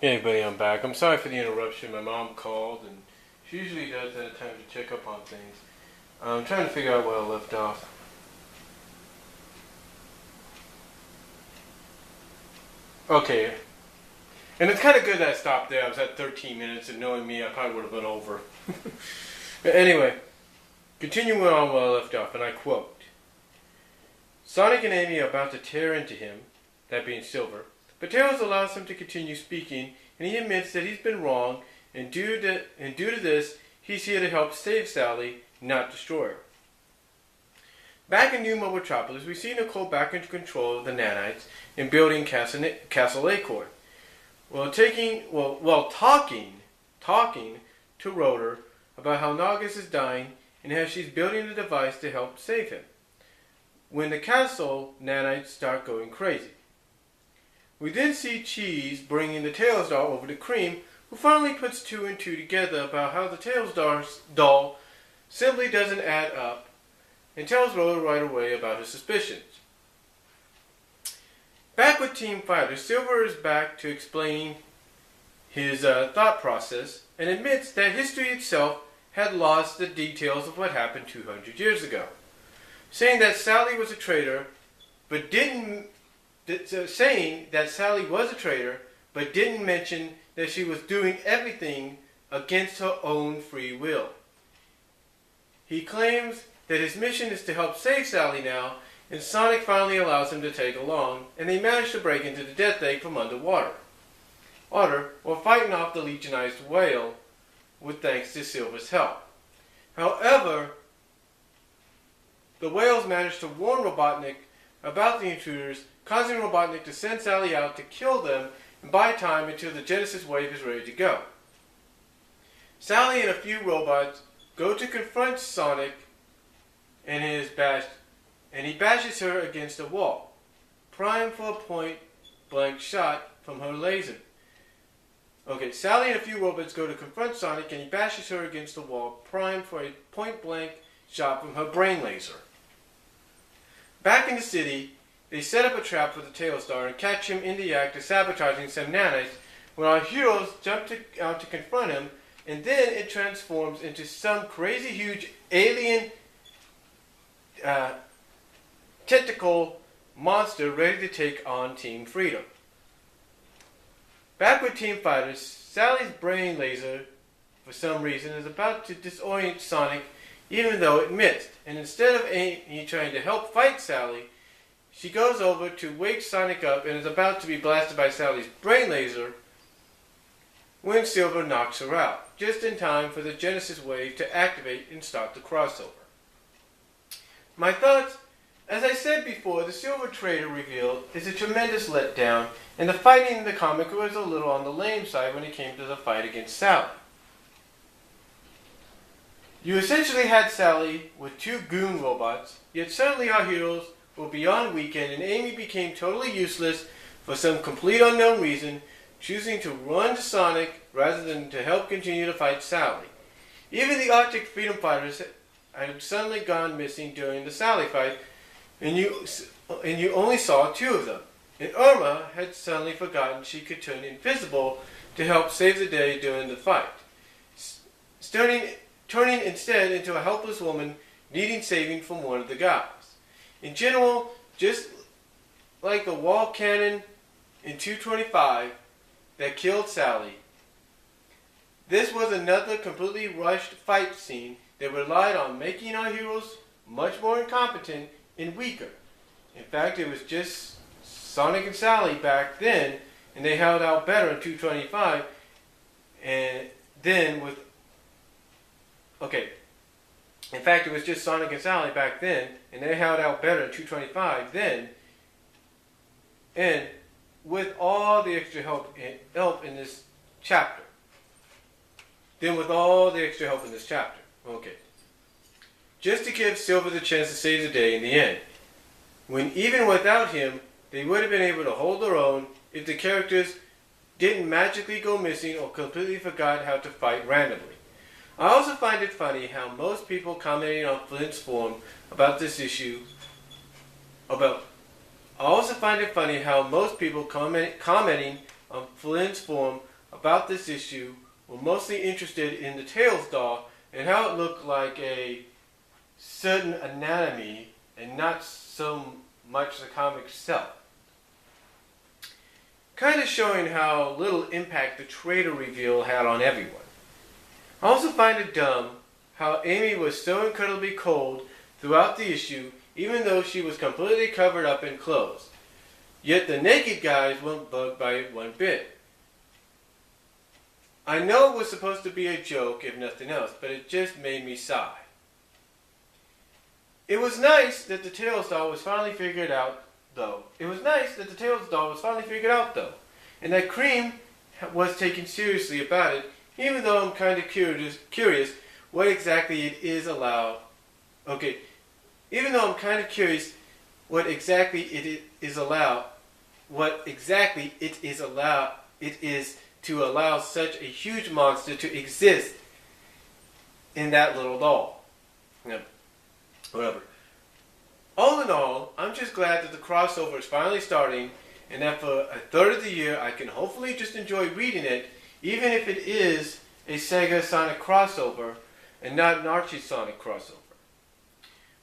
Hey everybody, I'm back. I'm sorry for the interruption. My mom called and she usually does that at times to check up on things. I'm trying to figure out where I left off. Okay. And it's kind of good that I stopped there. I was at 13 minutes and knowing me, I probably would have been over. But anyway, continuing on where I left off, and I quote, Sonic and Amy are about to tear into him, that being Silver, but Tails allows him to continue speaking, and he admits that he's been wrong, and due to this, he's here to help save Sally, not destroy her. Back in New Metropolis, we see Nicole back into control of the nanites and building Castle Acorn. While talking to Rotor about how Naugus is dying and how she's building a device to help save him. When the castle nanites start going crazy. We then see Cheese bringing the Tails doll over to Cream, who finally puts two and two together about how the Tails doll simply doesn't add up, and tells Rotor right away about his suspicions. Back with Team Fighter, Silver is back to explaining his thought process and admits that history itself had lost the details of what happened 200 years ago, saying that Sally was a traitor, but didn't mention that she was doing everything against her own free will. He claims that his mission is to help save Sally now, and Sonic finally allows him to take along, and they manage to break into the Death Egg from underwater. While fighting off the Legionized whale, with thanks to Silver's help. However, the whales manage to warn Robotnik about the intruders, causing Robotnik to send Sally out to kill them and buy time until the Genesis wave is ready to go. Sally and a few robots go to confront Sonic and he bashes her against a wall, primed for a point-blank shot from her laser. Sally and a few robots go to confront Sonic and he bashes her against the wall, primed for a point-blank shot from her brain laser. Back in the city, they set up a trap for the Tail Star and catch him in the act of sabotaging some nanites when our heroes jump out to confront him, and then it transforms into some crazy huge alien tentacle monster ready to take on Team Freedom. Back with Team Fighters, Sally's brain laser, for some reason, is about to disorient Sonic even though it missed, and instead of Amy trying to help fight Sally, she goes over to wake Sonic up and is about to be blasted by Sally's brain laser when Silver knocks her out, just in time for the Genesis wave to activate and start the crossover. My thoughts, as I said before, the Silver Traitor reveal is a tremendous letdown, and the fighting in the comic was a little on the lame side when it came to the fight against Sally. You essentially had Sally with two goon robots, yet suddenly our heroes were beyond weakened and Amy became totally useless for some complete unknown reason, choosing to run to Sonic rather than to help continue to fight Sally. Even the Arctic Freedom Fighters had suddenly gone missing during the Sally fight, and you only saw two of them. And Irma had suddenly forgotten she could turn invisible to help save the day during the fight, turning instead into a helpless woman needing saving from one of the guys. In general, just like the wall cannon in 225 that killed Sally, this was another completely rushed fight scene that relied on making our heroes much more incompetent and weaker. In fact, it was just Sonic and Sally back then, and they held out better in 225, and then with... In fact, it was just Sonic and Sally back then, and they held out better in 225 then, and with all the extra help in this chapter. Just to give Silver the chance to save the day in the end, when even without him, they would have been able to hold their own if the characters didn't magically go missing or completely forgot how to fight randomly. I also find it funny how most people commenting on Flint's forum about this issue I also find it funny how most people commenting on Flynn's forum about this issue were mostly interested in the Tails doll and how it looked like a certain anatomy and not so much the comic itself. Kind of showing how little impact the traitor reveal had on everyone. I also find it dumb how Amy was so incredibly cold throughout the issue, even though she was completely covered up in clothes. Yet the naked guys weren't bugged by it one bit. I know it was supposed to be a joke, if nothing else, but it just made me sigh. It was nice that the Tails doll was finally figured out, though. And that Cream was taken seriously about it, even though I'm kind of curious what exactly it is allowed. Okay, even though I'm kind of curious what exactly it is to allow such a huge monster to exist in that little doll. Yeah, whatever. All in all, I'm just glad that the crossover is finally starting, and that for a third of the year I can hopefully just enjoy reading it, even if it is a Sega Sonic crossover and not an Archie Sonic crossover,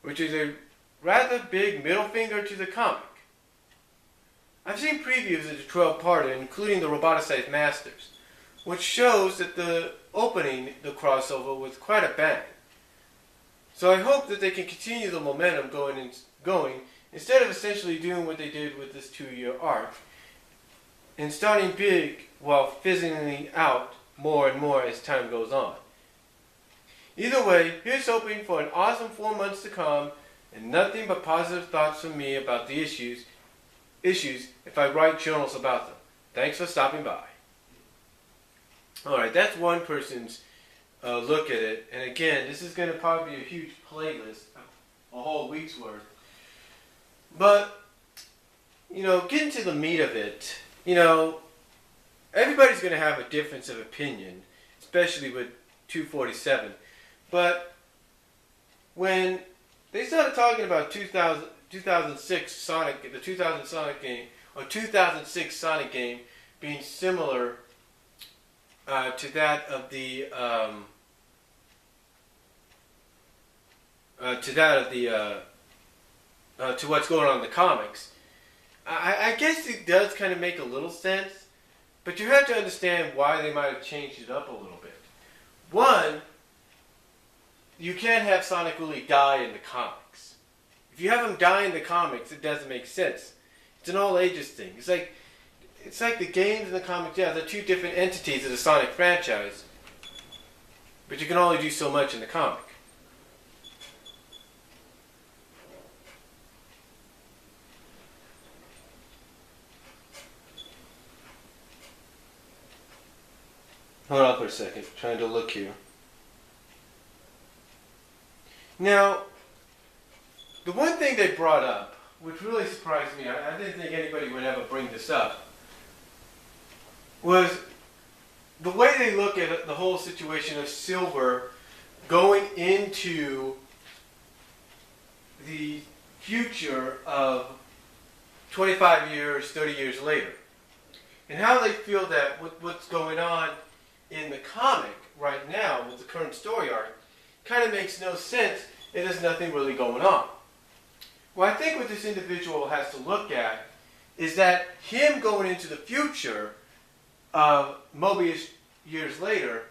which is a rather big middle finger to the comic. I've seen previews of the 12-parter, including the Roboticized Masters, which shows that the opening the crossover with quite a bang. So I hope that they can continue the momentum going instead of essentially doing what they did with this 2-year arc and starting big while fizzling out more and more as time goes on. Either way, here's hoping for an awesome 4 months to come and nothing but positive thoughts from me about the issues if I write journals about them. Thanks for stopping by. Alright, that's one person's look at it. And again, this is going to probably be a huge playlist, a whole week's worth. But, getting to the meat of it, everybody's going to have a difference of opinion, especially with 247. But when they started talking about 2006 Sonic, the 2000 Sonic game, or 2006 Sonic game being similar to that of the to what's going on in the comics, I guess it does kind of make a little sense, but you have to understand why they might have changed it up a little bit. One, you can't have Sonic really die in the comics. If you have him die in the comics, it doesn't make sense. It's an all ages thing. It's like the games and the comics. Yeah, they're two different entities of the Sonic franchise, but you can only do so much in the comic. Hold on for a second. Trying to look here. Now, the one thing they brought up, which really surprised me, I didn't think anybody would ever bring this up, was the way they look at the whole situation of Silver going into the future of 25 years, 30 years later. And how they feel that with what's going on in the comic right now with the current story arc kind of makes no sense. There's nothing really going on. Well, I think what this individual has to look at is that him going into the future of Mobius years later,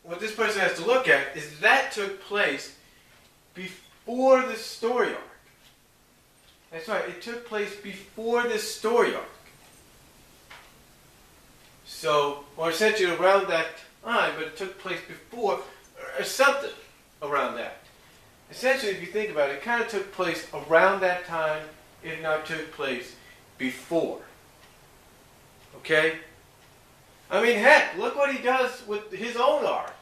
what this person has to look at is that took place before the story arc. That's right, it took place before this story arc. So, or essentially around that time, but it took place before, or something around that. Essentially, if you think about it, it kind of took place around that time, if not took place before. Okay? I mean, heck, look what he does with his own arc.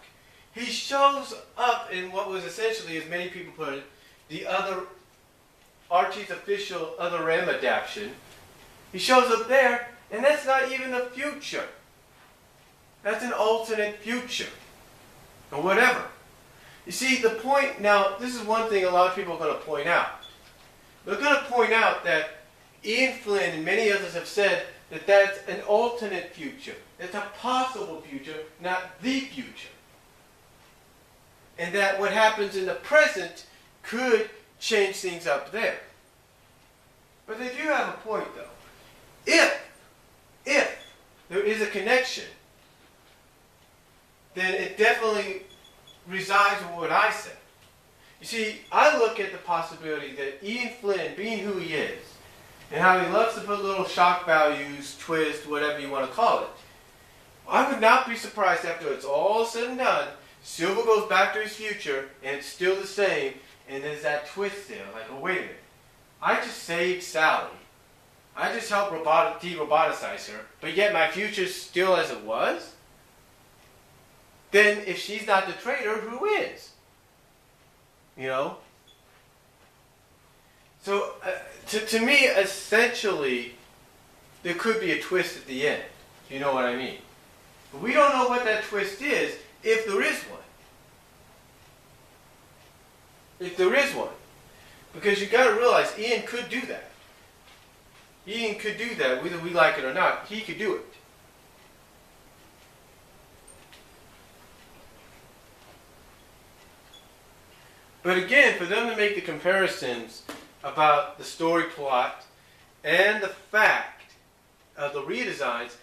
He shows up in what was essentially, as many people put it, the other Archie's official Other M adaptation. He shows up there, and that's not even the future. That's an alternate future. Or whatever. You see, the point, now, this is one thing a lot of people are going to point out. They're going to point out that Ian Flynn and many others have said that that's an alternate future. It's a possible future, not the future. And that what happens in the present could change things up there. But they do have a point, though. If there is a connection, then it definitely resides with what I said. You see, I look at the possibility that Ian Flynn, being who he is, and how he loves to put little shock values, twist, whatever you want to call it, I would not be surprised after it's all said and done, Silver goes back to his future, and it's still the same, and there's that twist there. Like, oh, wait a minute. I just saved Sally. I just helped de-roboticize her, but yet my future's still as it was? Then if she's not the traitor, who is? You know? So, to me, essentially, there could be a twist at the end. You know what I mean? But we don't know what that twist is, if there is one. If there is one. Because you got to realize Ian could do that. Ian could do that, whether we like it or not. He could do it. But again, for them to make the comparisons about the story plot and the fact of the redesigns,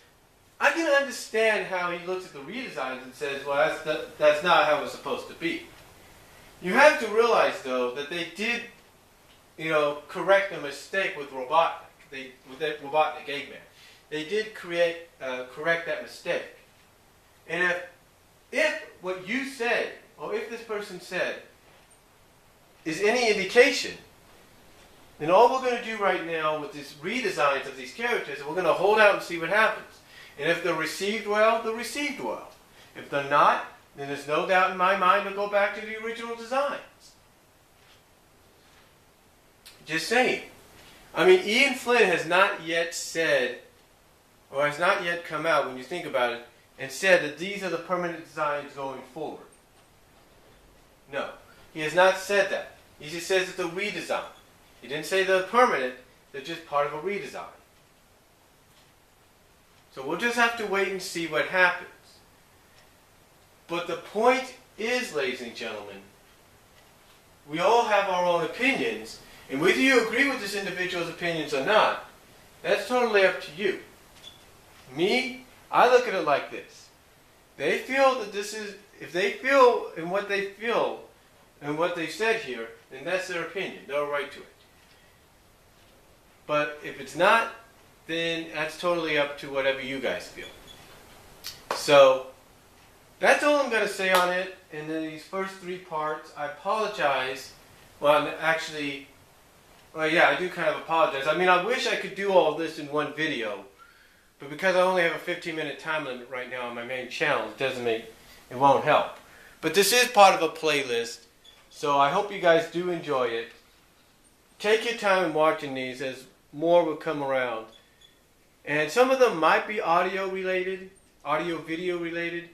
I can understand how he looks at the redesigns and says, well, that's not how it's supposed to be. You have to realize, though, that they did, correct a mistake with Robotnik. With that Robotnik Eggman. They did correct that mistake. And if what you said, or if this person said, is any indication, then all we're going to do right now with these redesigns of these characters is we're going to hold out and see what happens. And if they're received well, they're received well. If they're not, then there's no doubt in my mind to go back to the original designs. Just saying. I mean, Ian Flynn has not yet said, or has not yet come out, when you think about it, and said that these are the permanent designs going forward. No. He has not said that. He just says it's a redesign. He didn't say they're permanent, they're just part of a redesign. So we'll just have to wait and see what happens. But the point is, ladies and gentlemen, we all have our own opinions, and whether you agree with this individual's opinions or not, that's totally up to you. Me, I look at it like this. They feel that this is, if they feel in what they feel and what they said here, then that's their opinion. They're right to it. But if it's not, then that's totally up to whatever you guys feel. So, that's all I'm going to say on it. And then these first three parts, I apologize. Well, actually, yeah, I do kind of apologize. I mean, I wish I could do all this in one video. But because I only have a 15-minute time limit right now on my main channel, it won't help. But this is part of a playlist. So I hope you guys do enjoy it. Take your time in watching these as more will come around. And some of them might be audio related, audio-video related,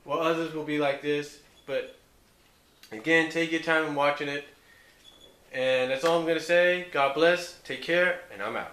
while others will be like this. But again, take your time in watching it. And that's all I'm going to say. God bless, take care, and I'm out.